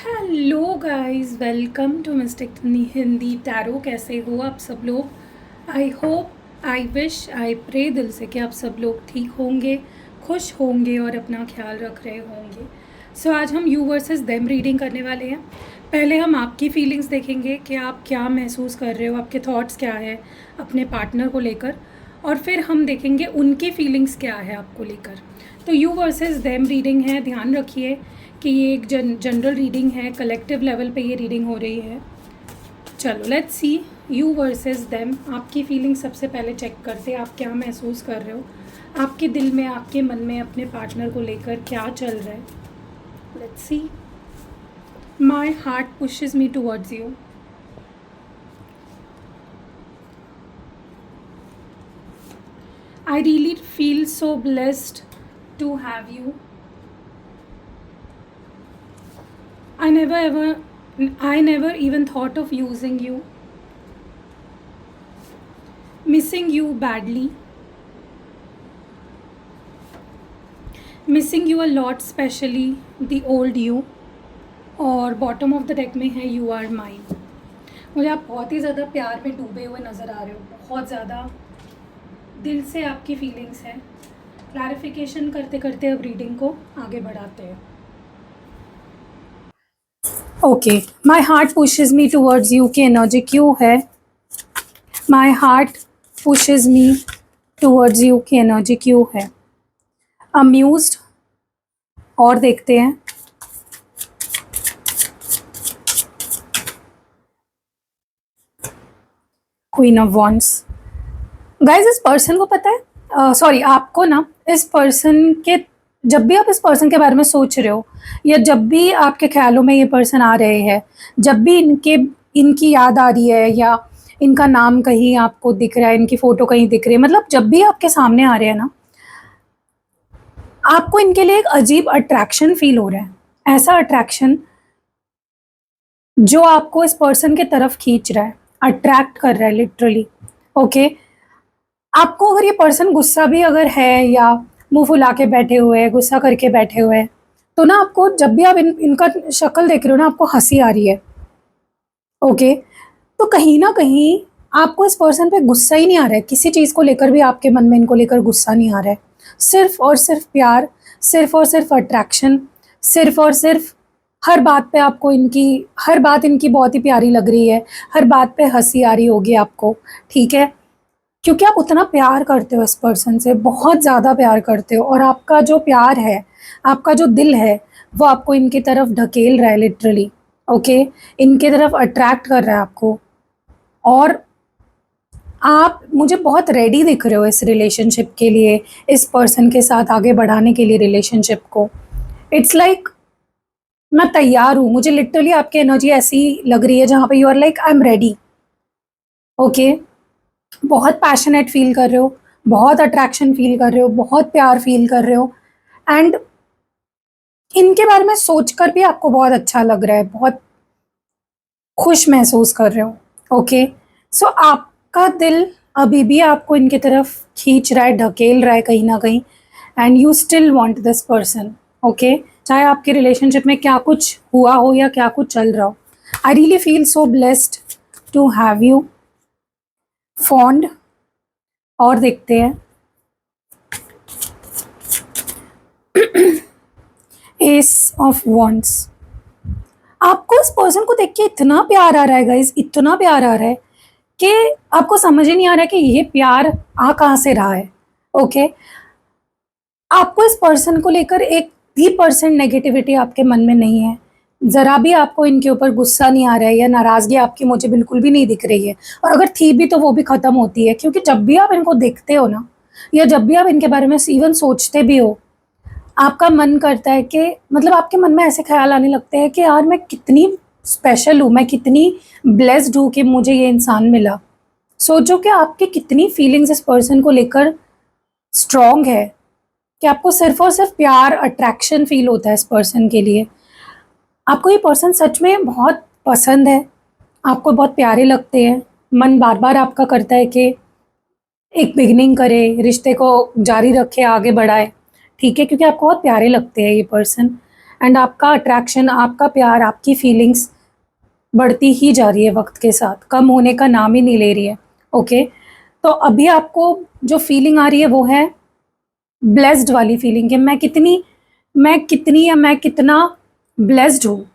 Hello guys, welcome to mystic Hindi tarot. कैसे हो आप सब लोग? I hope, I wish, I pray दिल से कि आप सब लोग ठीक होंगे, खुश होंगे और अपना ख्याल रख रहे होंगे। सो आज हम यू वर्सेस देम रीडिंग करने वाले हैं। पहले हम आपकी फीलिंग्स देखेंगे कि आप क्या महसूस कर रहे हो, आपके थॉट्स क्या है अपने पार्टनर को लेकर, और फिर हम देखेंगे उनकी फीलिंग्स क्या है आपको लेकर। तो यू वर्सेस देम रीडिंग है, ध्यान रखिए कि ये एक जनरल रीडिंग है, कलेक्टिव लेवल पे ये रीडिंग हो रही है। चलो let's see you versus them. आपकी फीलिंग सबसे पहले चेक करते हैं, आप क्या महसूस कर रहे हो, आपके दिल में, आपके मन में अपने पार्टनर को लेकर क्या चल रहा है। Let's see. My heart pushes me towards you. I really feel so blessed to have you. I never even thought of using you. Missing you badly. Missing you a lot, especially the old you. और bottom of the deck में है you are mine. मुझे आप बहुत ही ज़्यादा प्यार में डूबे हुए नज़र आ रहे हो, बहुत ज़्यादा दिल से आपकी फीलिंग्स हैं। क्लैरिफिकेशन करते करते अब रीडिंग को आगे बढ़ाते हैं। Okay, my heart pushes me towards you की एनर्जी क्यों है? My heart pushes me towards you की एनर्जी क्यों है? अम्यूज्ड। और देखते हैं। Queen of wands. गाइज, इस पर्सन को पता है, सॉरी आपको ना, इस पर्सन के, जब भी आप इस पर्सन के बारे में सोच रहे हो या जब भी आपके ख्यालों में ये पर्सन आ रहे हैं, जब भी इनकी याद आ रही है या इनका नाम कहीं आपको दिख रहा है, इनकी फ़ोटो कहीं दिख रही है, मतलब जब भी आपके सामने आ रहे हैं ना, आपको इनके लिए एक अजीब अट्रैक्शन फील हो रहा है। ऐसा अट्रैक्शन जो आपको इस पर्सन के तरफ खींच रहा है, अट्रैक्ट कर रहा है लिटरली। ओके, आपको अगर ये पर्सन गुस्सा भी अगर है या मुंह फुला के बैठे हुए हैं, गुस्सा करके बैठे हुए हैं, तो ना आपको जब भी आप इनका शक्ल देख रहे हो ना, आपको हंसी आ रही है। ओके, तो कहीं ना कहीं आपको इस पर्सन पे गुस्सा ही नहीं आ रहा है, किसी चीज़ को लेकर भी आपके मन में इनको लेकर गुस्सा नहीं आ रहा है। सिर्फ और सिर्फ प्यार, सिर्फ और सिर्फ अट्रैक्शन, सिर्फ और सिर्फ हर बात पे आपको हर बात इनकी बहुत ही प्यारी लग रही है, हर बात पे हंसी आ रही होगी आपको, ठीक है? क्योंकि आप उतना प्यार करते हो इस पर्सन से, बहुत ज़्यादा प्यार करते हो, और आपका जो प्यार है, आपका जो दिल है, वो आपको इनकी तरफ ढकेल रहा है लिटरली। ओके, इनके तरफ अट्रैक्ट कर रहा है आपको, और आप मुझे बहुत रेडी दिख रहे हो इस रिलेशनशिप के लिए, इस पर्सन के साथ आगे बढ़ाने के लिए रिलेशनशिप को। इट्स लाइक मैं तैयार हूँ, मुझे लिटरली आपकी एनर्जी ऐसी लग रही है जहाँ पे you are like I am ready. Okay, बहुत पैशनेट फील कर रहे हो, बहुत अट्रैक्शन फील कर रहे हो, बहुत प्यार फील कर रहे हो, एंड इनके बारे में सोचकर भी आपको बहुत अच्छा लग रहा है, बहुत खुश महसूस कर रहे हो। ओके, सो आपका दिल अभी भी आपको इनके तरफ खींच रहा है, ढकेल रहा है कहीं ना कहीं, and you still want this person. Okay, चाहे आपके रिलेशनशिप में क्या कुछ हुआ हो या क्या कुछ चल रहा हो। I really feel so blessed to have you. Fond. और देखते हैं। Ace of wands. आपको इस पर्सन को देख के इतना प्यार आ रहा है गाइस, इतना प्यार आ रहा है कि आपको समझ ही नहीं आ रहा है कि ये प्यार आ कहाँ से रहा है। ओके, आपको इस पर्सन को लेकर एक भी परसेंट नेगेटिविटी आपके मन में नहीं है, ज़रा भी आपको इनके ऊपर गुस्सा नहीं आ रहा है या नाराज़गी आपकी मुझे बिल्कुल भी नहीं दिख रही है, और अगर थी भी तो वो भी ख़त्म होती है, क्योंकि जब भी आप इनको देखते हो ना, या जब भी आप इनके बारे में इवन सोचते भी हो, आपका मन करता है कि, मतलब आपके मन में ऐसे ख्याल आने लगते हैं कि यार मैं कितनी स्पेशल हूँ, मैं कितनी ब्लेस्ड हूँ कि मुझे ये इंसान मिला। सोचो कि आपकी कितनी फीलिंग्स इस पर्सन को लेकर स्ट्रॉन्ग है, कि आपको सिर्फ और सिर्फ प्यार, अट्रैक्शन फील होता है इस पर्सन के लिए। आपको ये पर्सन सच में बहुत पसंद है, आपको बहुत प्यारे लगते हैं, मन बार बार आपका करता है कि एक बिगनिंग करे, रिश्ते को जारी रखे, आगे बढ़ाए, ठीक है? क्योंकि आपको बहुत प्यारे लगते हैं ये पर्सन, एंड आपका अट्रैक्शन, आपका प्यार, आपकी फीलिंग्स बढ़ती ही जा रही है वक्त के साथ, कम होने का नाम ही नहीं ले रही है। ओके, तो अभी आपको जो फीलिंग आ रही है वो है ब्लेस्ड वाली फीलिंग कि मैं कितनी या मैं कितना ब्लेस्ड हूँ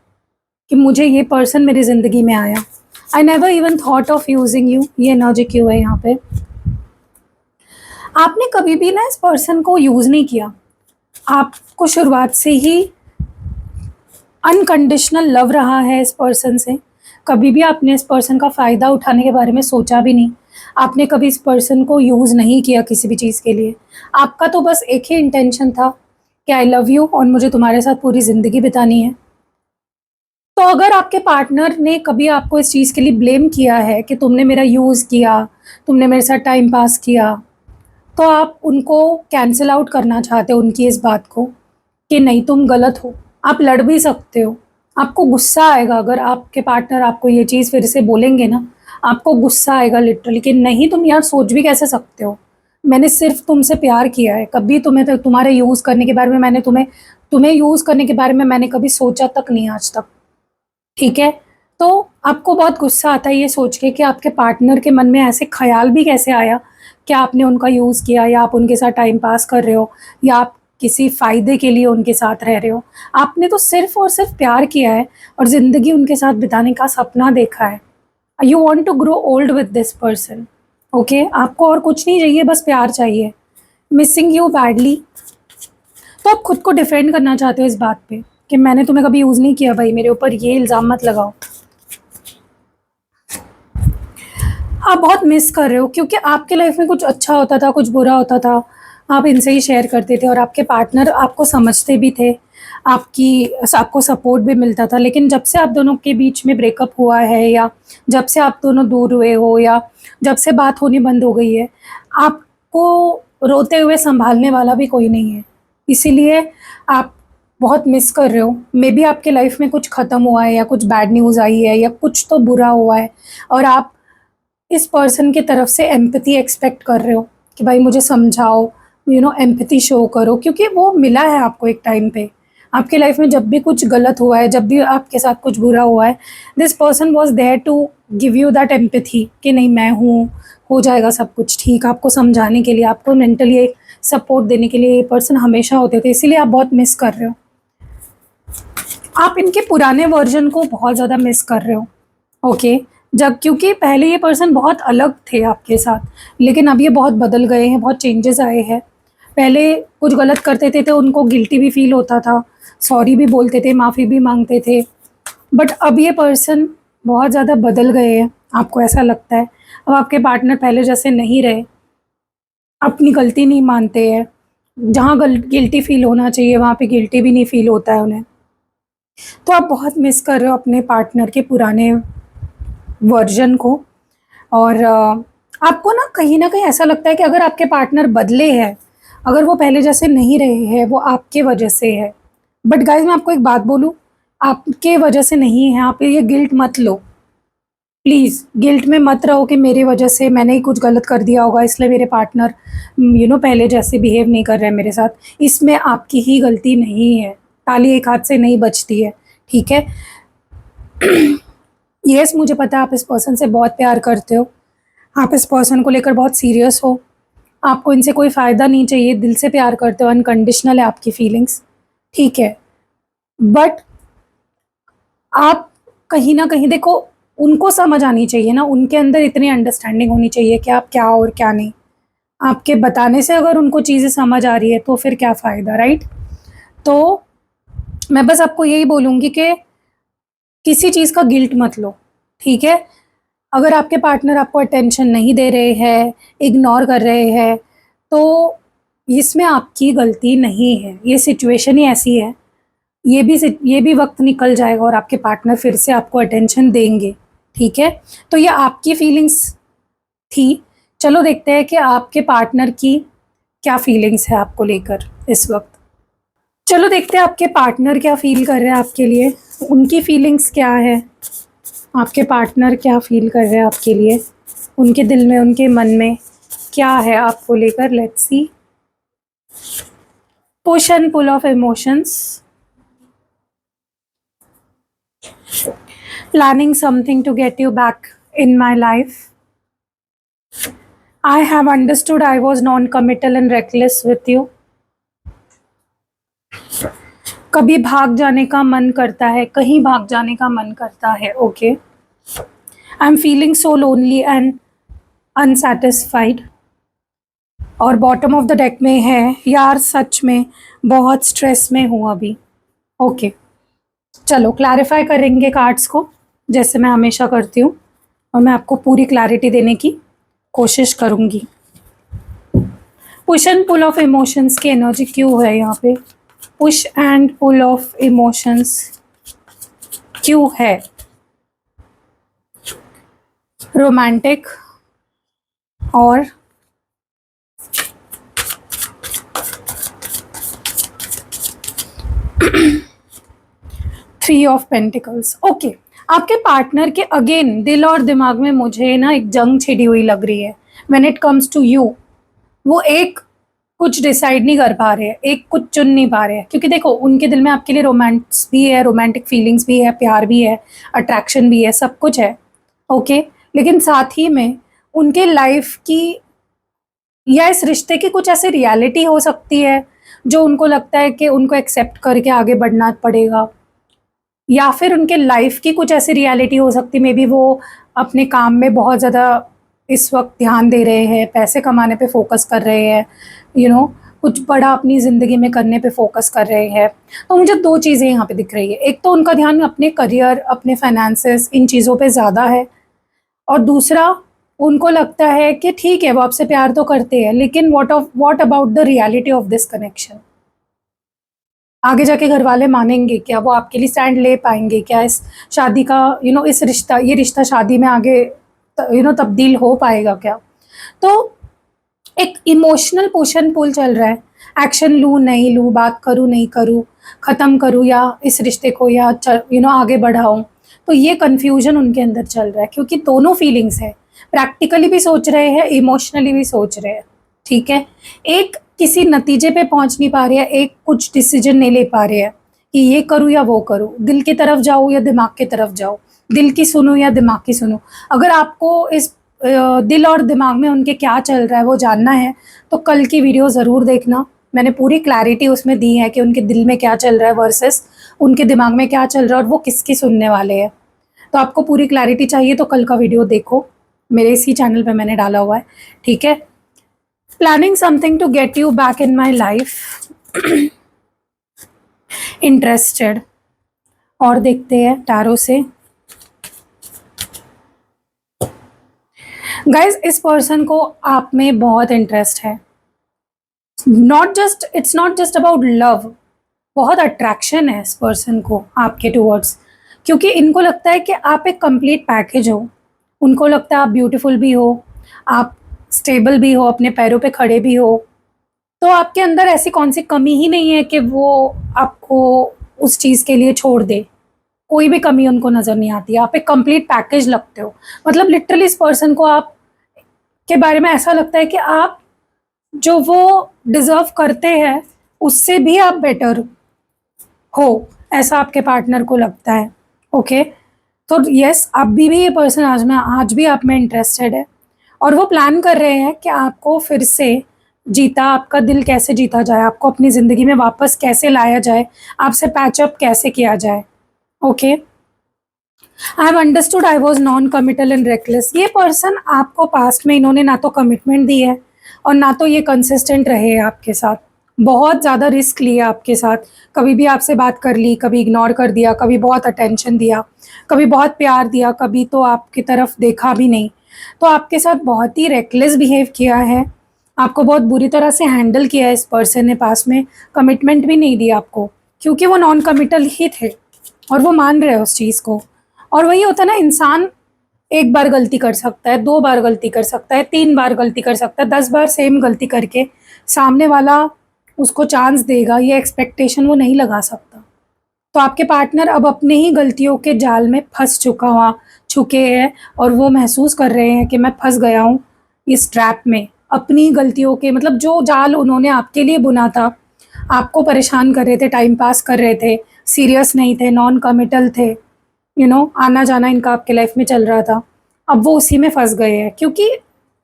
कि मुझे ये पर्सन मेरी ज़िंदगी में आया। I never even thought of using you, ये एनर्जी क्यों है यहाँ पे। आपने कभी भी ना इस पर्सन को यूज़ नहीं किया, आपको शुरुआत से ही अनकंडीशनल लव रहा है इस पर्सन से। कभी भी आपने इस पर्सन का फ़ायदा उठाने के बारे में सोचा भी नहीं। आपने कभी इस पर्सन को यूज़ नहीं किया किसी भी चीज़ के लिए। आपका तो बस एक ही इंटेंशन था कि आई लव यू और मुझे तुम्हारे साथ पूरी ज़िंदगी बितानी है। तो अगर आपके पार्टनर ने कभी आपको इस चीज़ के लिए ब्लेम किया है कि तुमने मेरा यूज़ किया, तुमने मेरे साथ टाइम पास किया, तो आप उनको कैंसिल आउट करना चाहते हो उनकी इस बात को कि नहीं तुम गलत हो। आप लड़ भी सकते हो, आपको गुस्सा आएगा अगर आपके पार्टनर आपको ये चीज़ फिर से बोलेंगे ना, आपको गुस्सा आएगा लिटरली कि नहीं तुम यार सोच भी कैसे सकते हो, मैंने सिर्फ तुमसे प्यार किया है, कभी तुम्हें तुम्हारे यूज़ करने के बारे में मैंने तुम्हें तुम्हें यूज़ करने के बारे में मैंने कभी सोचा तक नहीं आज तक। ठीक है, तो आपको बहुत गुस्सा आता है ये सोच के कि आपके पार्टनर के मन में ऐसे ख्याल भी कैसे आया कि आपने उनका यूज़ किया या आप उनके साथ टाइम पास कर रहे हो या आप किसी फ़ायदे के लिए उनके साथ रह रहे हो। आपने तो सिर्फ़ और सिर्फ प्यार किया है और ज़िंदगी उनके साथ बिताने का सपना देखा है। You want to grow old with this person. Okay, आपको और कुछ नहीं चाहिए, बस प्यार चाहिए। Missing you badly. तो आप खुद को डिफेंड करना चाहते हो इस बात पे कि मैंने तुम्हें कभी यूज़ नहीं किया भाई, मेरे ऊपर ये इल्ज़ाम मत लगाओ। आप बहुत मिस कर रहे हो क्योंकि आपके लाइफ में कुछ अच्छा होता था, कुछ बुरा होता था, आप इनसे ही शेयर करते थे और आपके पार्टनर आपको समझते भी थे, आपको सपोर्ट भी मिलता था। लेकिन जब से आप दोनों के बीच में ब्रेकअप हुआ है या जब से आप दोनों दूर हुए हो या जब से बात होनी बंद हो गई है, आपको रोते हुए संभालने वाला भी कोई नहीं है। इसीलिए आप बहुत मिस कर रहे हो। मे बी आपके लाइफ में कुछ ख़त्म हुआ है या कुछ बैड न्यूज़ आई है या कुछ तो बुरा हुआ है और आप इस पर्सन की तरफ से एम्पैथी एक्सपेक्ट कर रहे हो कि भाई मुझे समझाओ, एम्पैथी शो करो, क्योंकि वो मिला है आपको एक टाइम पे। आपके लाइफ में जब भी कुछ गलत हुआ है, जब भी आपके साथ कुछ बुरा हुआ है, this person was there to give you that empathy कि नहीं मैं हूँ, हो जाएगा सब कुछ ठीक। आपको समझाने के लिए, आपको मेंटली एक सपोर्ट देने के लिए ये पर्सन हमेशा होते थे। इसीलिए आप बहुत मिस कर रहे हो। आप इनके पुराने वर्जन को बहुत ज़्यादा मिस कर रहे हो। ओके, जब क्योंकि पहले ये पर्सन बहुत अलग थे आपके साथ, लेकिन अब ये बहुत बदल गए हैं, बहुत चेंजेस आए हैं। पहले कुछ गलत करते थे तो उनको गिल्टी भी फील होता था, सॉरी भी बोलते थे, माफ़ी भी मांगते थे। बट अब ये पर्सन बहुत ज़्यादा बदल गए हैं, आपको ऐसा लगता है। अब आपके पार्टनर पहले जैसे नहीं रहे, अपनी गलती नहीं मानते हैं, जहाँ गिल्टी फील होना चाहिए वहाँ पे गिल्टी भी नहीं फील होता है उन्हें। तो आप बहुत मिस कर रहे हो अपने पार्टनर के पुराने वर्जन को। और आपको ना कहीं ऐसा लगता है कि अगर आपके पार्टनर बदले हैं, अगर वो पहले जैसे नहीं रहे हैं, वो आपके वजह से है। बट गाइस मैं आपको एक बात बोलूँ, आपके वजह से नहीं है। आप ये गिल्ट मत लो, प्लीज़ गिल्ट में मत रहो कि मेरी वजह से मैंने ही कुछ गलत कर दिया होगा इसलिए मेरे पार्टनर पहले जैसे बिहेव नहीं कर रहे हैं मेरे साथ। इसमें आपकी ही गलती नहीं है, ताली एक हाथ से नहीं बजती है। ठीक है, यस मुझे पता है आप इस पर्सन से बहुत प्यार करते हो, आप इस पर्सन को लेकर बहुत सीरियस हो, आपको इनसे कोई फ़ायदा नहीं चाहिए, दिल से प्यार करते हो, अनकंडीशनल है आपकी फीलिंग्स। ठीक है, बट आप कहीं न कहीं देखो, उनको समझ आनी चाहिए ना, उनके अंदर इतनी अंडरस्टैंडिंग होनी चाहिए कि आप क्या हो और क्या नहीं। आपके बताने से अगर उनको चीज़ें समझ आ रही है तो फिर क्या फ़ायदा, राइट? तो मैं बस आपको यही बोलूँगी कि किसी चीज़ का गिल्ट मत लो, ठीक है? अगर आपके पार्टनर आपको अटेंशन नहीं दे रहे हैं, इग्नोर कर रहे हैं, तो इसमें आपकी गलती नहीं है। ये सिचुएशन ही ऐसी है। ये भी वक़्त निकल जाएगा और आपके पार्टनर फिर से आपको अटेंशन देंगे, ठीक है? तो ये आपकी फीलिंग्स थी। चलो देखते हैं कि आपके पार्टनर की क्या फीलिंग्स है आपको लेकर इस वक़्त। चलो देखते हैं आपके पार्टनर क्या फ़ील कर रहे हैं आपके लिए, उनकी फीलिंग्स क्या है? आपके पार्टनर क्या फ़ील कर रहे हैं आपके लिए, उनके दिल में, उनके मन में क्या है आपको लेकर? Let's see. Push and pull of emotions. planning something to get you back in my life. I have understood I was non-committal and reckless with you. कभी भाग जाने का मन करता है, कहीं भाग जाने का मन करता है. Okay. I am feeling so lonely and unsatisfied. और बॉटम ऑफ द डेक में है, यार सच में बहुत स्ट्रेस में हूँ अभी. ओके. चलो क्लैरिफाई करेंगे कार्ड्स को, जैसे मैं हमेशा करती हूँ, और मैं आपको पूरी क्लैरिटी देने की कोशिश करूँगी. Push and pull of emotions की एनर्जी क्यों है यहाँ पे? Push and pull of emotions क्यों है? रोमांटिक और थ्री ऑफ पेंटिकल्स. ओके. आपके पार्टनर के अगेन दिल और दिमाग में मुझे ना एक जंग छिड़ी हुई लग रही है. When it comes to you, वो एक कुछ डिसाइड नहीं कर पा रहे हैं, एक कुछ चुन नहीं पा रहे हैं. क्योंकि देखो, उनके दिल में आपके लिए रोमांस भी है, रोमांटिक फीलिंग्स भी है, प्यार भी है, अट्रैक्शन भी है, सब कुछ है. ओके. लेकिन साथ ही में उनके लाइफ की या इस रिश्ते की कुछ ऐसी रियलिटी हो सकती है जो उनको लगता है कि उनको एक्सेप्ट करके आगे बढ़ना पड़ेगा. या फिर उनके लाइफ की कुछ ऐसी रियलिटी हो सकती है, मे बी वो अपने काम में बहुत ज़्यादा इस वक्त ध्यान दे रहे हैं, पैसे कमाने पे फोकस कर रहे हैं, कुछ बड़ा अपनी ज़िंदगी में करने पे फोकस कर रहे हैं. तो मुझे दो चीज़ें यहाँ पे दिख रही है. एक तो उनका ध्यान अपने करियर, अपने फाइनेंसेस, इन चीज़ों पे ज़्यादा है. और दूसरा, उनको लगता है कि ठीक है वो आपसे प्यार तो करते हैं, लेकिन what about the reality of this connection? आगे जाके घर वाले मानेंगे क्या? वो आपके लिए स्टैंड ले पाएंगे क्या? इस शादी का इस ये रिश्ता शादी में आगे तब्दील हो पाएगा क्या? तो एक इमोशनल पुश एंड पुल चल रहा है. एक्शन लूँ नहीं लूँ, बात करूँ नहीं करूँ, ख़त्म करूँ या इस रिश्ते को या आगे बढ़ाऊँ. तो ये कन्फ्यूजन उनके अंदर चल रहा है, क्योंकि दोनों फीलिंग्स है. प्रैक्टिकली भी सोच रहे हैं, इमोशनली भी सोच रहे हैं. ठीक है. एक किसी नतीजे पे पहुंच नहीं पा रहे हैं, एक कुछ डिसीजन नहीं ले पा रहे हैं कि ये करूँ या वो करूँ, दिल की तरफ जाऊँ या दिमाग की तरफ जाऊँ, दिल की सुनूँ या दिमाग की सुनूँ. अगर आपको इस दिल और दिमाग में उनके क्या चल रहा है वो जानना है, तो कल की वीडियो ज़रूर देखना. मैंने पूरी क्लैरिटी उसमें दी है कि उनके दिल में क्या चल रहा है वर्सेस उनके दिमाग में क्या चल रहा है और वो किसकी सुनने वाले हैं. तो आपको पूरी क्लैरिटी चाहिए तो कल का वीडियो देखो, मेरे इसी चैनल पे मैंने डाला हुआ है. ठीक है. Planning something to get you back in my life. Interested. और देखते हैं टैरो से. गाइज, इस पर्सन को आप में बहुत इंटरेस्ट है. It's not just about love, बहुत अट्रैक्शन है इस पर्सन को आपके टूवर्ड्स. क्योंकि इनको लगता है कि आप एक कंप्लीट पैकेज हो. उनको लगता है आप ब्यूटीफुल भी हो, आप स्टेबल भी हो, अपने पैरों पे खड़े भी हो. तो आपके अंदर ऐसी कौन सी कमी ही नहीं है कि वो आपको उस चीज़ के लिए छोड़ दे. कोई भी कमी उनको नज़र नहीं आती. आप एक कंप्लीट पैकेज लगते हो. मतलब लिटरली इस पर्सन को आप के बारे में ऐसा लगता है कि आप जो वो डिज़र्व करते हैं उससे भी आप बेटर हो, ऐसा आपके पार्टनर को लगता है. ओके. तो यस, अभी भी ये पर्सन आज भी आप में इंटरेस्टेड है. और वो प्लान कर रहे हैं कि आपको फिर से आपका दिल कैसे जीता जाए, आपको अपनी ज़िंदगी में वापस कैसे लाया जाए, आपसे पैचअप कैसे किया जाए. Okay. I have understood I was non committal and reckless. ये पर्सन आपको पास्ट में इन्होंने ना तो कमिटमेंट दी है और ना तो ये कंसिस्टेंट रहे हैं आपके साथ. बहुत ज़्यादा रिस्क लिया आपके साथ. कभी भी आपसे बात कर ली, कभी इग्नोर कर दिया, कभी बहुत अटेंशन दिया, कभी बहुत प्यार दिया, कभी तो आपकी तरफ देखा भी नहीं. तो आपके साथ बहुत ही रेकलेस बिहेव किया है. आपको बहुत बुरी तरह से हैंडल किया है इस पर्सन ने पास में. कमिटमेंट भी नहीं दी आपको, क्योंकि वो नॉन कमिटल ही थे और वो मान रहे हैं उस चीज़ को. और वही होता है ना, इंसान एक बार गलती कर सकता है, 2 बार गलती कर सकता है, 3 बार गलती कर सकता है, 10 बार सेम गलती करके सामने वाला उसको चांस देगा, ये एक्सपेक्टेशन वो नहीं लगा सकता. तो आपके पार्टनर अब अपने ही गलतियों के जाल में फंस चुके हैं और वो महसूस कर रहे हैं कि मैं फंस गया हूँ इस ट्रैप में. अपनी गलतियों के, मतलब जो जाल उन्होंने आपके लिए बुना था, आपको परेशान कर रहे थे, टाइम पास कर रहे थे, सीरियस नहीं थे, नॉन कमिटल थे, आना जाना इनका आपके लाइफ में चल रहा था, अब वो उसी में फंस गए हैं। क्योंकि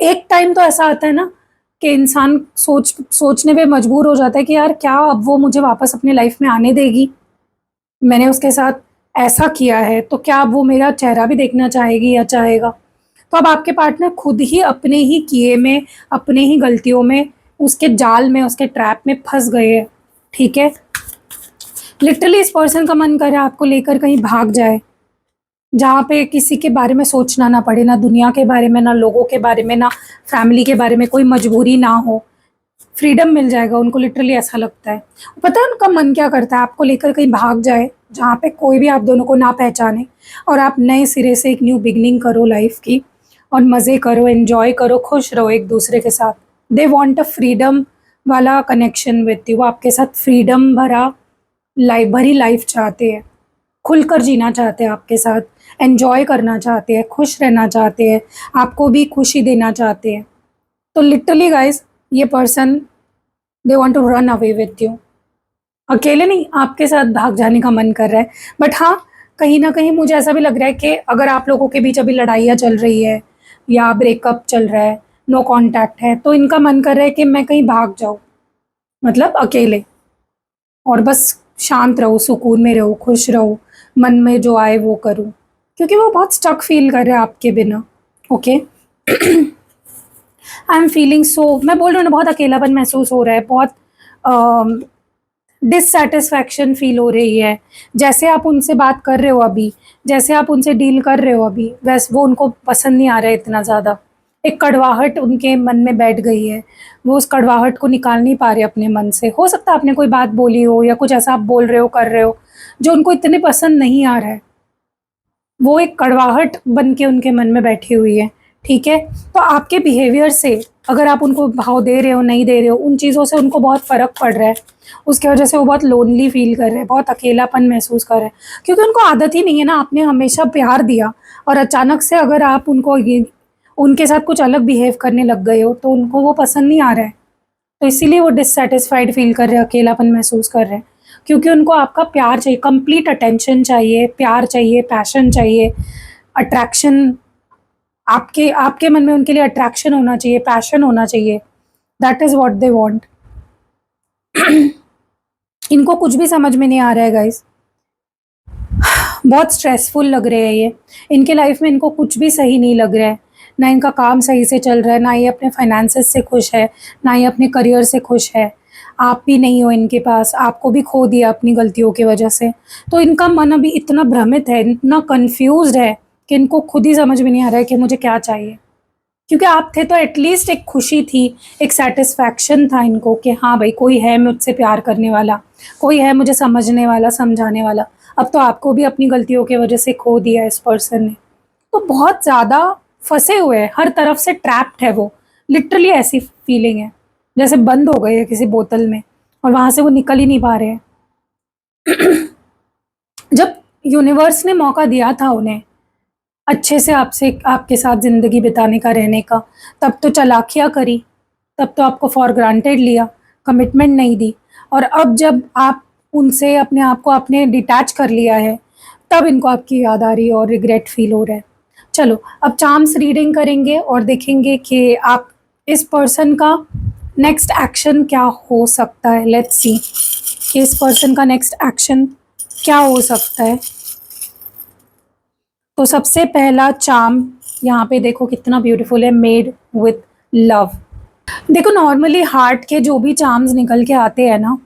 एक टाइम तो ऐसा आता है ना कि इंसान सोचने पे मजबूर हो जाता है कि यार क्या अब वो मुझे वापस अपनी लाइफ में आने देगी, मैंने उसके साथ ऐसा किया है तो क्या अब वो मेरा चेहरा भी देखना चाहेगी या चाहेगा। तो अब आपके पार्टनर खुद ही अपने ही किए में, अपने ही गलतियों में, उसके जाल में, उसके ट्रैप में फंस गए हैं। ठीक है, लिटरली इस पर्सन का मन कर रहा है आपको लेकर कहीं भाग जाए, जहाँ पे किसी के बारे में सोचना ना पड़े, ना दुनिया के बारे में, ना लोगों के बारे में, ना फैमिली के बारे में, कोई मजबूरी ना हो, फ्रीडम मिल जाएगा उनको। लिटरली ऐसा लगता है। पता है उनका मन क्या करता है, आपको लेकर कहीं भाग जाए जहाँ पे कोई भी आप दोनों को ना पहचाने, और आप नए सिरे से एक न्यू बिगनिंग करो लाइफ की, और मज़े करो, एंजॉय करो, खुश रहो एक दूसरे के साथ। दे वॉन्ट अ फ्रीडम वाला कनेक्शन विथ यू। वो आपके साथ फ्रीडम भरी लाइफ चाहते हैं, खुलकर जीना चाहते हैं आपके साथ, एंजॉय करना चाहते हैं, खुश रहना चाहते हैं, आपको भी खुशी देना चाहते हैं। तो लिटरली गाइस, ये person, they want to run away with you. अकेले नहीं, आपके साथ भाग जाने का मन कर रहा है। बट हाँ, कहीं ना कहीं मुझे ऐसा भी लग रहा है कि अगर आप लोगों के बीच अभी लड़ाइयाँ चल रही है या ब्रेकअप चल रहा है, नो कांटेक्ट है, तो इनका मन कर रहा है कि मैं कहीं भाग जाऊँ, मतलब अकेले, और बस शांत रहूँ, सुकून में रहूँ, खुश रहूँ, मन में जो आए वो करूँ, क्योंकि वो बहुत स्टक फील कर रहे हैं आपके बिना। Okay, I am feeling so, मैं बोल रही हूँ ना, बहुत अकेलापन महसूस हो रहा है, बहुत डिससेटिस्फैक्शन फील हो रही है। जैसे आप उनसे बात कर रहे हो अभी, जैसे आप उनसे डील कर रहे हो अभी, वैसे वो उनको पसंद नहीं आ रहा है इतना ज़्यादा। एक कड़वाहट उनके मन में बैठ गई है, वो उस कड़वाहट को निकाल नहीं पा रहे अपने मन से। हो सकता है आपने कोई बात बोली हो या कुछ ऐसा आप बोल रहे हो, कर रहे हो, जो उनको इतने पसंद नहीं आ रहा है, वो एक कड़वाहट बन के उनके मन में बैठी हुई है। ठीक है, तो आपके बिहेवियर से, अगर आप उनको भाव दे रहे हो, नहीं दे रहे हो, उन चीज़ों से उनको बहुत फ़र्क पड़ रहा है। उसकी वजह से वो बहुत लोनली फील कर रहे हैं, बहुत अकेलापन महसूस कर रहे हैं, क्योंकि उनको आदत ही नहीं है ना, आपने हमेशा प्यार दिया, और अचानक से अगर आप उनको ये उनके साथ कुछ अलग बिहेव करने लग गए हो, तो उनको वो पसंद नहीं आ रहा है। तो इसीलिए वो डिससैटिस्फाइड फील कर रहे हैं, अकेलापन महसूस कर रहे हैं, क्योंकि उनको आपका प्यार चाहिए, कंप्लीट अटेंशन चाहिए, प्यार चाहिए, पैशन चाहिए, अट्रैक्शन, आपके आपके मन में उनके लिए अट्रैक्शन होना चाहिए, पैशन होना चाहिए। That is what they want. इनको कुछ भी समझ में नहीं आ रहा है गाइस, बहुत स्ट्रेसफुल लग रहे हैं ये। इनके लाइफ में इनको कुछ भी सही नहीं लग रहा है, ना इनका काम सही से चल रहा है, ना ये अपने फाइनेंसेस से खुश है, ना ये अपने करियर से खुश है। आप भी नहीं हो इनके पास, आपको भी खो दिया अपनी गलतियों की वजह से। तो इनका मन अभी इतना भ्रमित है, इतना कंफ्यूज्ड है, कि इनको खुद ही समझ में नहीं आ रहा है कि मुझे क्या चाहिए। क्योंकि आप थे तो एटलीस्ट एक खुशी थी, एक सेटिस्फैक्शन था इनको कि हाँ भाई, कोई है मुझसे प्यार करने वाला, कोई है मुझे समझने वाला, समझाने वाला। अब तो आपको भी अपनी गलतियों की वजह से खो दिया इस पर्सन ने। तो बहुत ज़्यादा फंसे हुए हैं, हर तरफ से ट्रैप्ड है वो। लिटरली ऐसी फीलिंग है जैसे बंद हो गए हैं किसी बोतल में, और वहाँ से वो निकल ही नहीं पा रहे हैं। जब यूनिवर्स ने मौका दिया था उन्हें अच्छे से आपसे, आपके साथ ज़िंदगी बिताने का, रहने का, तब तो चालाकियाँ करी, तब तो आपको फॉर ग्रांटेड लिया, कमिटमेंट नहीं दी। और अब जब आप उनसे अपने आप को आपने डिटैच कर लिया है, तब इनको आपकी याद आ रही है और रिग्रेट फील हो रहा है। चलो, अब चार्म्स रीडिंग करेंगे और देखेंगे कि आप, इस पर्सन का नेक्स्ट एक्शन क्या हो सकता है। लेट्स सी कि इस पर्सन का नेक्स्ट एक्शन क्या हो सकता है। तो सबसे पहला चार्म यहाँ पे देखो कितना ब्यूटीफुल है, मेड विथ लव। देखो, नॉर्मली हार्ट के जो भी चार्म्स निकल के आते हैं ना,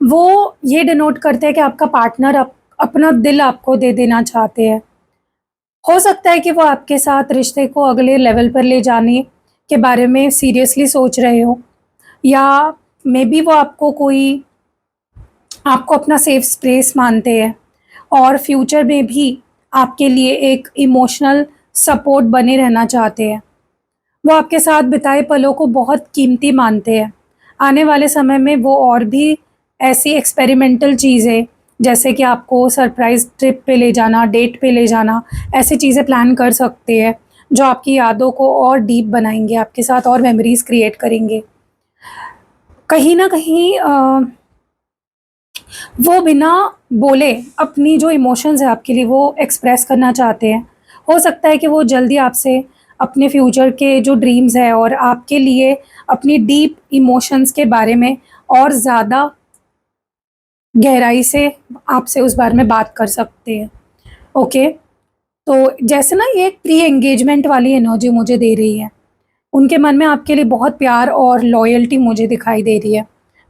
वो ये डिनोट करते हैं कि आपका पार्टनर अपना दिल आपको दे देना चाहते हैं। हो सकता है कि वो आपके साथ रिश्ते को अगले लेवल पर ले जाने के बारे में सीरियसली सोच रहे हो, या मे बी वो आपको अपना सेफ स्पेस मानते हैं, और फ्यूचर में भी आपके लिए एक इमोशनल सपोर्ट बने रहना चाहते हैं। वो आपके साथ बिताए पलों को बहुत कीमती मानते हैं। आने वाले समय में वो और भी ऐसी एक्सपेरिमेंटल चीज़ें, जैसे कि आपको सरप्राइज़ ट्रिप पे ले जाना, डेट पे ले जाना, ऐसी चीज़ें प्लान कर सकते हैं जो आपकी यादों को और डीप बनाएंगे, आपके साथ और मेमोरीज़ क्रिएट करेंगे। कहीं ना कहीं वो बिना बोले अपनी जो इमोशंस है आपके लिए वो एक्सप्रेस करना चाहते हैं। हो सकता है कि वो जल्दी आपसे अपने फ्यूचर के जो ड्रीम्स है और आपके लिए अपनी डीप इमोशंस के बारे में और ज़्यादा गहराई से आपसे उस बारे में बात कर सकते हैं। ओके, तो जैसे ना ये एक प्री एंगेजमेंट वाली एनर्जी मुझे दे रही है, उनके मन में आपके लिए बहुत प्यार और लॉयल्टी मुझे दिखाई दे रही है।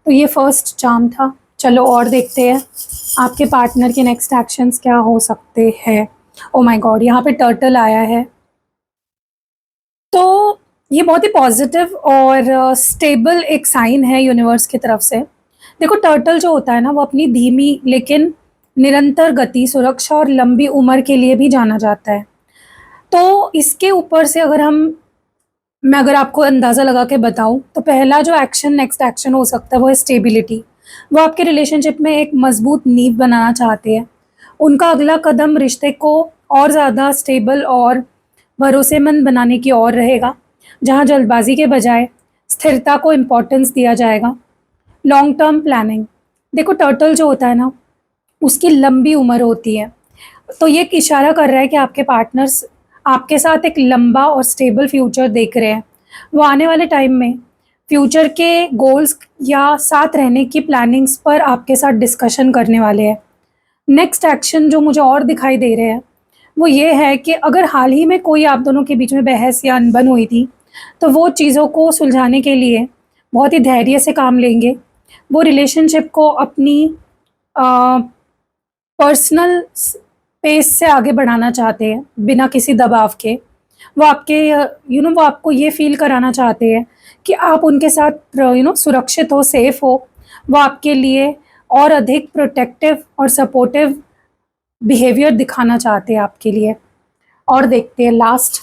तो ये फर्स्ट चार्म था। चलो और देखते हैं आपके पार्टनर के नेक्स्ट एक्शंस क्या हो सकते हैं। ओ माय गॉड, यहाँ पे टर्टल आया है। तो ये बहुत ही पॉजिटिव और स्टेबल एक साइन है यूनिवर्स की तरफ से। देखो, टर्टल जो होता है ना, वो अपनी धीमी लेकिन निरंतर गति, सुरक्षा और लंबी उम्र के लिए भी जाना जाता है। तो इसके ऊपर से मैं अगर आपको अंदाज़ा लगा के बताऊँ, तो पहला जो एक्शन, नेक्स्ट एक्शन हो सकता है वो है स्टेबिलिटी। वो आपके रिलेशनशिप में एक मज़बूत नींव बनाना चाहते हैं। उनका अगला कदम रिश्ते को और ज़्यादा स्टेबल और भरोसेमंद बनाने की ओर रहेगा, जहाँ जल्दबाज़ी के बजाय स्थिरता को इम्पोर्टेंस दिया जाएगा। लॉन्ग टर्म प्लानिंग, देखो टर्टल जो होता है ना, उसकी लंबी उम्र होती है। तो ये एक इशारा कर रहा है कि आपके पार्टनर्स आपके साथ एक लंबा और स्टेबल फ्यूचर देख रहे हैं। वो आने वाले टाइम में फ्यूचर के गोल्स या साथ रहने की प्लानिंग्स पर आपके साथ डिस्कशन करने वाले हैं। नेक्स्ट एक्शन जो मुझे और दिखाई दे रहे हैं, वो ये है कि अगर हाल ही में कोई आप दोनों के बीच में बहस या अनबन हुई थी, तो वो चीज़ों को सुलझाने के लिए बहुत ही धैर्य से काम लेंगे। वो रिलेशनशिप को अपनी पर्सनल स्पेस से आगे बढ़ाना चाहते हैं बिना किसी दबाव के। वो आपके वो आपको ये फ़ील कराना चाहते हैं कि आप उनके साथ सुरक्षित हो, सेफ़ हो। वो आपके लिए और अधिक प्रोटेक्टिव और सपोर्टिव बिहेवियर दिखाना चाहते हैं आपके लिए। और देखते हैं लास्ट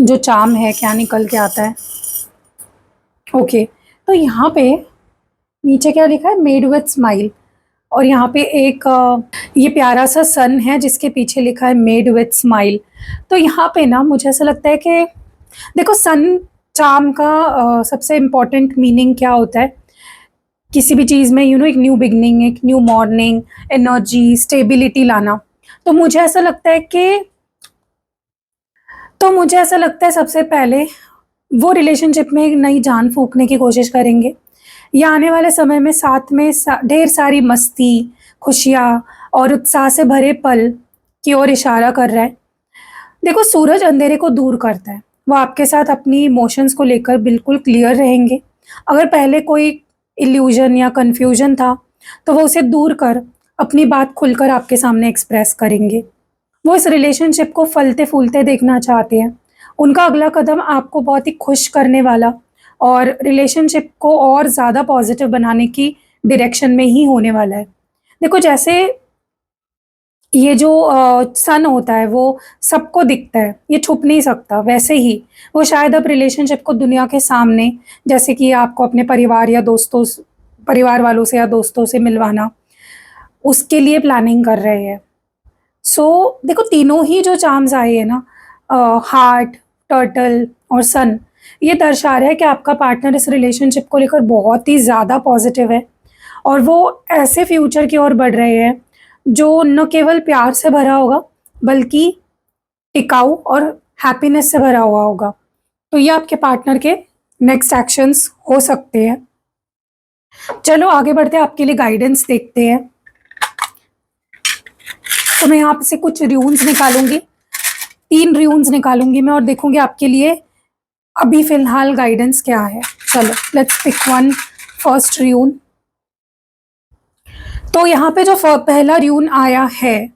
जो चार्म है क्या निकल के आता है। ओके, तो यहाँ पे नीचे क्या लिखा है, मेड विथ स्माइल। और यहाँ पे एक ये प्यारा सा सन है जिसके पीछे लिखा है मेड विथ स्माइल। तो यहाँ पे ना मुझे ऐसा लगता है कि देखो, सन चार्म का सबसे इम्पोर्टेंट मीनिंग क्या होता है, किसी भी चीज़ में एक न्यू बिगनिंग, एक न्यू मॉर्निंग, एनर्जी, स्टेबिलिटी लाना। तो मुझे ऐसा लगता है कि सबसे पहले वो रिलेशनशिप में एक नई जान फूँकने की कोशिश करेंगे। या आने वाले समय में साथ में ढेर सारी मस्ती, खुशियाँ और उत्साह से भरे पल की ओर इशारा कर रहा है। देखो, सूरज अंधेरे को दूर करता है। वो आपके साथ अपनी इमोशंस को लेकर बिल्कुल क्लियर रहेंगे। अगर पहले कोई इल्यूजन या कन्फ्यूजन था, तो वो उसे दूर कर अपनी बात खुलकर आपके सामने एक्सप्रेस करेंगे। वो इस रिलेशनशिप को फलते-फूलते देखना चाहते हैं। उनका अगला कदम आपको बहुत ही खुश करने वाला और रिलेशनशिप को और ज़्यादा पॉज़िटिव बनाने की डायरेक्शन में ही होने वाला है। देखो, जैसे ये जो सन होता है वो सबको दिखता है, ये छुप नहीं सकता, वैसे ही वो शायद अब रिलेशनशिप को दुनिया के सामने, जैसे कि आपको अपने परिवार वालों से या दोस्तों से मिलवाना, उसके लिए प्लानिंग कर रहे हैं। सो देखो, तीनों ही जो चार्म्स आए हैं ना, हार्ट, टर्टल और सन, ये दर्शा रहा है कि आपका पार्टनर इस रिलेशनशिप को लेकर बहुत ही ज़्यादा पॉजिटिव है और वो ऐसे फ्यूचर की ओर बढ़ रहे हैं जो न केवल प्यार से भरा होगा, बल्कि टिकाऊ और हैप्पीनेस से भरा हुआ होगा। तो ये आपके पार्टनर के नेक्स्ट एक्शंस हो सकते हैं। चलो आगे बढ़ते हैं, आपके लिए गाइडेंस देखते हैं। तो मैं यहाँ से कुछ र्यून्स निकालूंगी, 3 र्यून्स निकालूंगी मैं और देखूंगी आपके लिए अभी फ़िलहाल गाइडेंस क्या है। चलो let's pick one first rune. तो यहाँ पे जो पहला र्यून आया है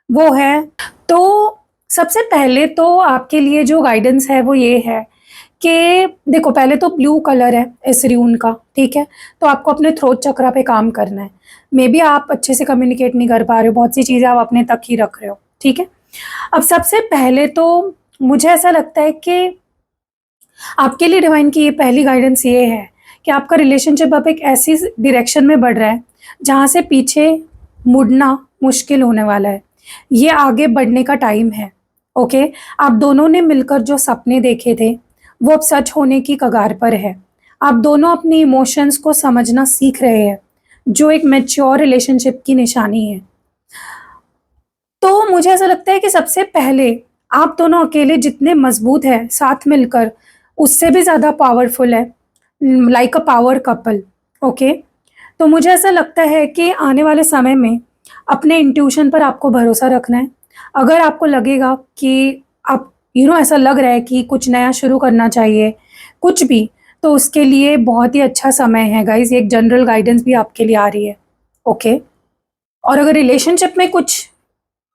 वो है, तो सबसे पहले तो आपके लिए जो गाइडेंस है वो ये है कि देखो, पहले तो ब्लू कलर है इस र्यून का, ठीक है? तो आपको अपने थ्रोट चक्रा पे काम करना है। मेबी आप अच्छे से कम्युनिकेट नहीं कर पा रहे हो, बहुत सी चीज़ें आप अपने तक ही रख रहे हो, ठीक है? अब सबसे पहले तो मुझे ऐसा लगता है कि आपके लिए डिवाइन की ये पहली गाइडेंस ये है कि आपका रिलेशनशिप अब एक ऐसी डायरेक्शन में बढ़ रहा है जहाँ से पीछे मुड़ना मुश्किल होने वाला है। ये आगे बढ़ने का टाइम है, ओके? आप दोनों ने मिलकर जो सपने देखे थे वो अब सच होने की कगार पर है। आप दोनों अपनी इमोशंस को समझना सीख रहे हैं, जो एक मैच्योर रिलेशनशिप की निशानी है। तो मुझे ऐसा लगता है कि सबसे पहले आप दोनों अकेले जितने मज़बूत हैं साथ मिलकर, उससे भी ज़्यादा पावरफुल है, like a power couple, okay? तो मुझे ऐसा लगता है कि आने वाले समय में अपने इंट्यूशन पर आपको भरोसा रखना है। अगर आपको लगेगा कि आप ऐसा लग रहा है कि कुछ नया शुरू करना चाहिए, कुछ भी, तो उसके लिए बहुत ही अच्छा समय है गाइज़, ये एक जनरल गाइडेंस भी आपके लिए आ रही है, ओके? और अगर रिलेशनशिप में कुछ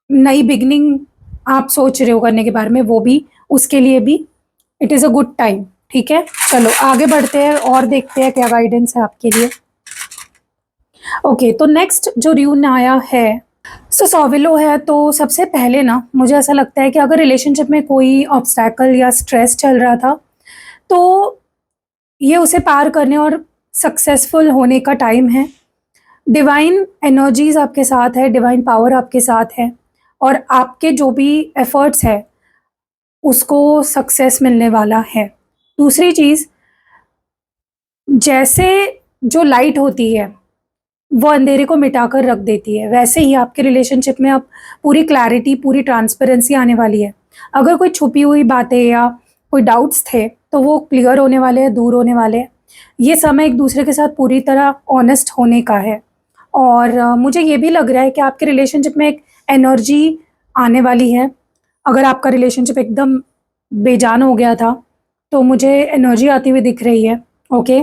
नई बिगिनिंग आप सोच रहे हो करने के बारे में, वो भी, उसके लिए भी it is a good time, ठीक है? चलो आगे बढ़ते हैं और देखते हैं क्या गाइडेंस है आपके लिए। ओके, तो नेक्स्ट जो र्यून आया है, सो सॉविलो है। तो सबसे पहले ना मुझे ऐसा लगता है कि अगर रिलेशनशिप में कोई ऑब्स्टैकल या स्ट्रेस चल रहा था, तो ये उसे पार करने और सक्सेसफुल होने का टाइम है। डिवाइन एनर्जीज़ आपके साथ है, डिवाइन पावर आपके साथ है, और आपके जो भी एफर्ट्स है उसको सक्सेस मिलने वाला है। दूसरी चीज़, जैसे जो लाइट होती है वो अंधेरे को मिटाकर रख देती है, वैसे ही आपके रिलेशनशिप में अब पूरी क्लैरिटी, पूरी ट्रांसपेरेंसी आने वाली है। अगर कोई छुपी हुई बातें या कोई डाउट्स थे, तो वो क्लियर होने वाले हैं, दूर होने वाले हैं। ये समय एक दूसरे के साथ पूरी तरह ऑनेस्ट होने का है। और मुझे ये भी लग रहा है कि आपके रिलेशनशिप में एक एनर्जी आने वाली है। अगर आपका रिलेशनशिप एकदम बेजान हो गया था, तो मुझे एनर्जी आती हुई दिख रही है, ओके?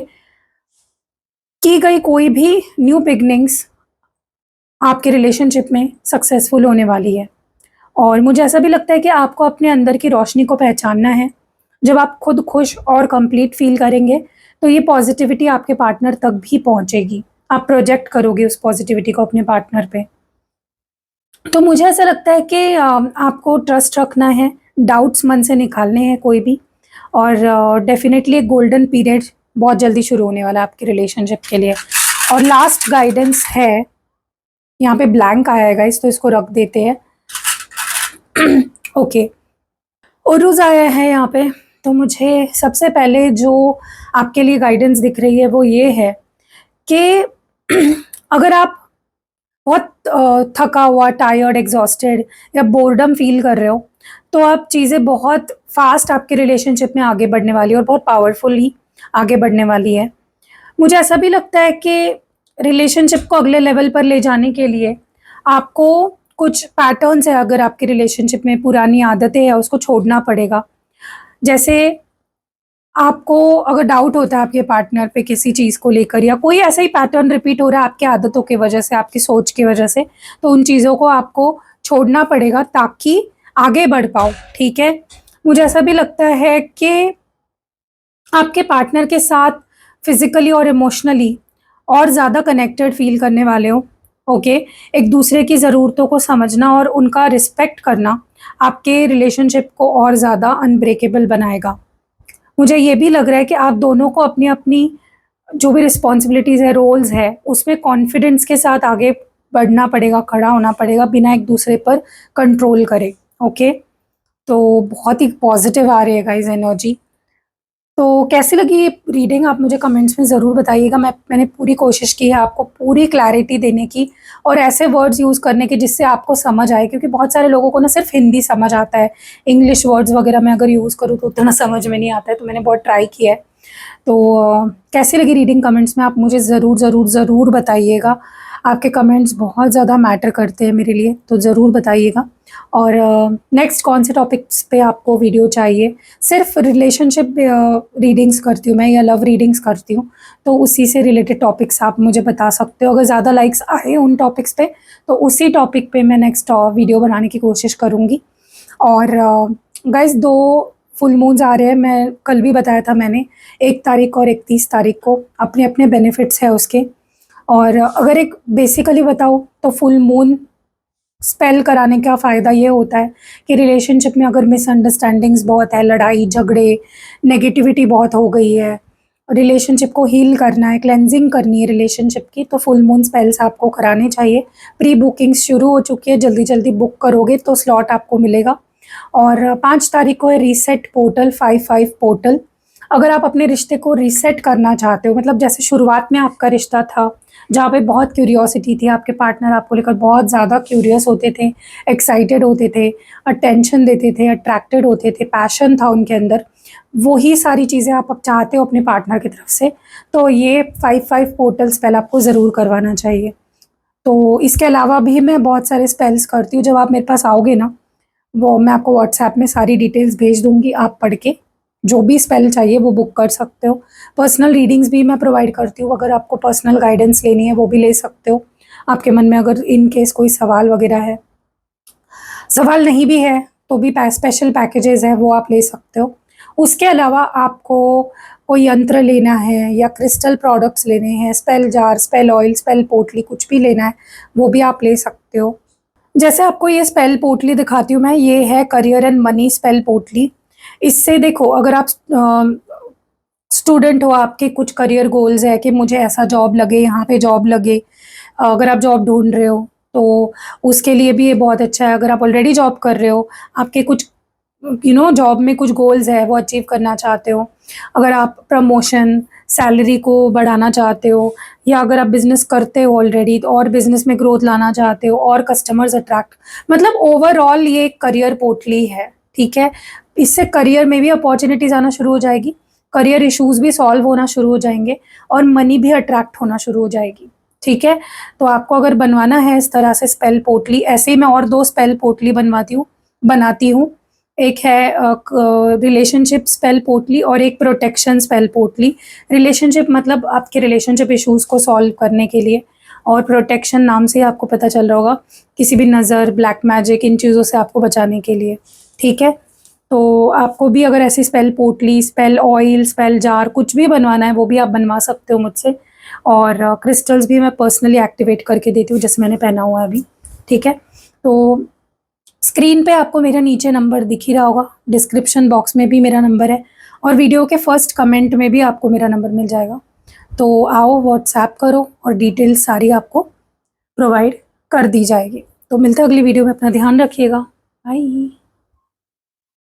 की गई कोई भी न्यू बिगनिंग्स आपके रिलेशनशिप में सक्सेसफुल होने वाली है। और मुझे ऐसा भी लगता है कि आपको अपने अंदर की रोशनी को पहचानना है। जब आप खुद खुश और कंप्लीट फ़ील करेंगे, तो ये पॉज़िटिविटी आपके पार्टनर तक भी पहुँचेगी। आप प्रोजेक्ट करोगे उस पॉज़िटिविटी को अपने पार्टनर पे। तो मुझे ऐसा लगता है कि आपको ट्रस्ट रखना है, डाउट्स मन से निकालने हैं कोई भी, और डेफ़िनेटली एक गोल्डन पीरियड बहुत जल्दी शुरू होने वाला है आपके रिलेशनशिप के लिए। और लास्ट गाइडेंस है, यहाँ पे ब्लैंक आया है गाइस, तो इसको रख देते हैं। ओके, उरुज़ आया है यहाँ पे। तो मुझे सबसे पहले जो आपके लिए गाइडेंस दिख रही है वो ये है कि अगर आप बहुत थका हुआ, टायर्ड, एग्जॉस्टेड या बोर्डम फील कर रहे हो, तो आप चीज़ें बहुत फास्ट आपके रिलेशनशिप में आगे बढ़ने वाली है और बहुत पावरफुली आगे बढ़ने वाली है। मुझे ऐसा भी लगता है कि रिलेशनशिप को अगले लेवल पर ले जाने के लिए आपको कुछ पैटर्न्स है, अगर आपके रिलेशनशिप में पुरानी आदतें हैं उसको छोड़ना पड़ेगा। जैसे आपको अगर डाउट होता है आपके पार्टनर पे किसी चीज़ को लेकर, या कोई ऐसा ही पैटर्न रिपीट हो रहा है आपकी आदतों की वजह से, आपकी सोच की वजह से, तो उन चीज़ों को आपको छोड़ना पड़ेगा ताकि आगे बढ़ पाओ, ठीक है? मुझे ऐसा भी लगता है कि आपके पार्टनर के साथ फिज़िकली और इमोशनली और ज़्यादा कनेक्टेड फ़ील करने वाले हो, ओके? एक दूसरे की ज़रूरतों को समझना और उनका रिस्पेक्ट करना आपके रिलेशनशिप को और ज़्यादा अनब्रेकेबल बनाएगा। मुझे ये भी लग रहा है कि आप दोनों को अपनी-अपनी जो भी रिस्पॉन्सिबिलिटीज़ है, रोल्स है, उसमें कॉन्फिडेंस के साथ आगे बढ़ना पड़ेगा, खड़ा होना पड़ेगा, बिना एक दूसरे पर कंट्रोल करे, ओके? तो बहुत ही पॉज़िटिव आ रही है गाइज़ एनर्जी। तो कैसी लगी ये रीडिंग, आप मुझे कमेंट्स में ज़रूर बताइएगा। मैंने पूरी कोशिश की है आपको पूरी क्लैरिटी देने की और ऐसे वर्ड्स यूज़ करने की जिससे आपको समझ आए, क्योंकि बहुत सारे लोगों को ना सिर्फ़ हिंदी समझ आता है, इंग्लिश वर्ड्स वगैरह मैं अगर यूज़ करूँ तो उतना समझ में नहीं आता है, तो मैंने बहुत ट्राई किया है। तो कैसी लगी रीडिंग कमेंट्स में आप मुझे ज़रूर, ज़रूर, ज़रूर बताइएगा। आपके कमेंट्स बहुत ज़्यादा मैटर करते हैं मेरे लिए, तो ज़रूर बताइएगा। और नेक्स्ट कौन से टॉपिक्स पे आपको वीडियो चाहिए? सिर्फ़ रिलेशनशिप रीडिंग्स करती हूँ मैं या लव रीडिंग्स करती हूँ, तो उसी से रिलेटेड टॉपिक्स आप मुझे बता सकते हो। अगर ज़्यादा लाइक्स आए उन टॉपिक्स पे, तो उसी टॉपिक पे मैं नेक्स्ट वीडियो बनाने की कोशिश करूँगी। और गाइज़ 2 फुल मून्स आ रहे हैं, मैं कल भी बताया था मैंने, 1 तारीख और 31 तारीख को, अपने-अपने बेनिफिट्स हैं उसके। और अगर एक बेसिकली बताऊँ तो फुल मून स्पेल कराने का फ़ायदा ये होता है कि रिलेशनशिप में अगर मिसअंडरस्टैंडिंग्स बहुत है, लड़ाई झगड़े, नेगेटिविटी बहुत हो गई है, रिलेशनशिप को हील करना है, क्लेंजिंग करनी है रिलेशनशिप की, तो फुल मून स्पेल्स आपको कराने चाहिए। प्री बुकिंग्स शुरू हो चुकी है, जल्दी-जल्दी बुक करोगे तो स्लॉट आपको मिलेगा। और 5 तारीख को है रीसेट पोर्टल, 5-5 पोर्टल। अगर आप अपने रिश्ते को रीसेट करना चाहते हो, मतलब जैसे शुरुआत में आपका रिश्ता था, जहाँ पे बहुत क्यूरियोसिटी थी, आपके पार्टनर आपको लेकर बहुत ज़्यादा क्यूरियस होते थे, एक्साइटेड होते थे, अटेंशन देते थे, अट्रैक्टेड होते थे, पैशन था उनके अंदर, वही सारी चीज़ें आप अब चाहते हो अपने पार्टनर की तरफ से, तो ये 5 पोर्टल स्पेल आपको ज़रूर करवाना चाहिए। तो इसके अलावा भी मैं बहुत सारे स्पेल्स करती हूँ, जब आप मेरे पास आओगे ना, वो मैं आपको व्हाट्सएप में सारी डिटेल्स भेज दूँगी, आप पढ़ के जो भी स्पेल चाहिए वो बुक कर सकते हो। पर्सनल रीडिंग्स भी मैं प्रोवाइड करती हूँ, अगर आपको पर्सनल गाइडेंस लेनी है वो भी ले सकते हो। आपके मन में अगर इन केस कोई सवाल वगैरह है, सवाल नहीं भी है तो भी स्पेशल पैकेजेस है वो आप ले सकते हो। उसके अलावा आपको कोई यंत्र लेना है या क्रिस्टल प्रोडक्ट्स लेने हैं, spell jar, spell oil, spell पोटली कुछ भी लेना है, वो भी आप ले सकते हो। जैसे आपको ये स्पेल पोटली दिखाती हूँ मैं, ये है करियर एंड मनी स्पेल पोटली। इससे देखो, अगर आप स्टूडेंट हो, आपके कुछ करियर गोल्स है कि मुझे ऐसा जॉब लगे, यहाँ पे जॉब लगे, अगर आप जॉब ढूंढ रहे हो तो उसके लिए भी ये बहुत अच्छा है। अगर आप ऑलरेडी जॉब कर रहे हो, आपके कुछ जॉब में कुछ गोल्स है वो अचीव करना चाहते हो, अगर आप प्रमोशन, सैलरी को बढ़ाना चाहते हो, या अगर आप बिजनेस करते हो ऑलरेडी तो और बिजनेस में ग्रोथ लाना चाहते हो और कस्टमर्स अट्रैक्ट, मतलब ओवरऑल ये एक करियर पोर्टली है, ठीक है। इससे करियर में भी अपॉर्चुनिटीज आना शुरू हो जाएगी, करियर इश्यूज भी सॉल्व होना शुरू हो जाएंगे और मनी भी अट्रैक्ट होना शुरू हो जाएगी, ठीक है। तो आपको अगर बनवाना है इस तरह से स्पेल पोटली, ऐसे ही मैं और 2 स्पेल पोटली बनाती हूँ। एक है रिलेशनशिप स्पेल पोटली और एक प्रोटेक्शन स्पेल पोटली। रिलेशनशिप मतलब आपके रिलेशनशिप इश्यूज़ को सॉल्व करने के लिए, और प्रोटेक्शन नाम से ही आपको पता चल रहा होगा, किसी भी नज़र, ब्लैक मैजिक, इन चीज़ों से आपको बचाने के लिए, ठीक है। तो आपको भी अगर ऐसी स्पेल पोटली, स्पेल ऑयल, स्पेल जार कुछ भी बनवाना है वो भी आप बनवा सकते हो मुझसे। और क्रिस्टल्स भी मैं पर्सनली एक्टिवेट करके देती हूँ, जैसे मैंने पहना हुआ है अभी, ठीक है। तो स्क्रीन पे आपको मेरा नीचे नंबर दिख ही रहा होगा, डिस्क्रिप्शन बॉक्स में भी मेरा नंबर है, और वीडियो के फर्स्ट कमेंट में भी आपको मेरा नंबर मिल जाएगा। तो आओ, व्हाट्सएप करो और डिटेल्स सारी आपको प्रोवाइड कर दी जाएगी। तो मिलते हैं अगली वीडियो में, अपना ध्यान रखिएगा, बाय।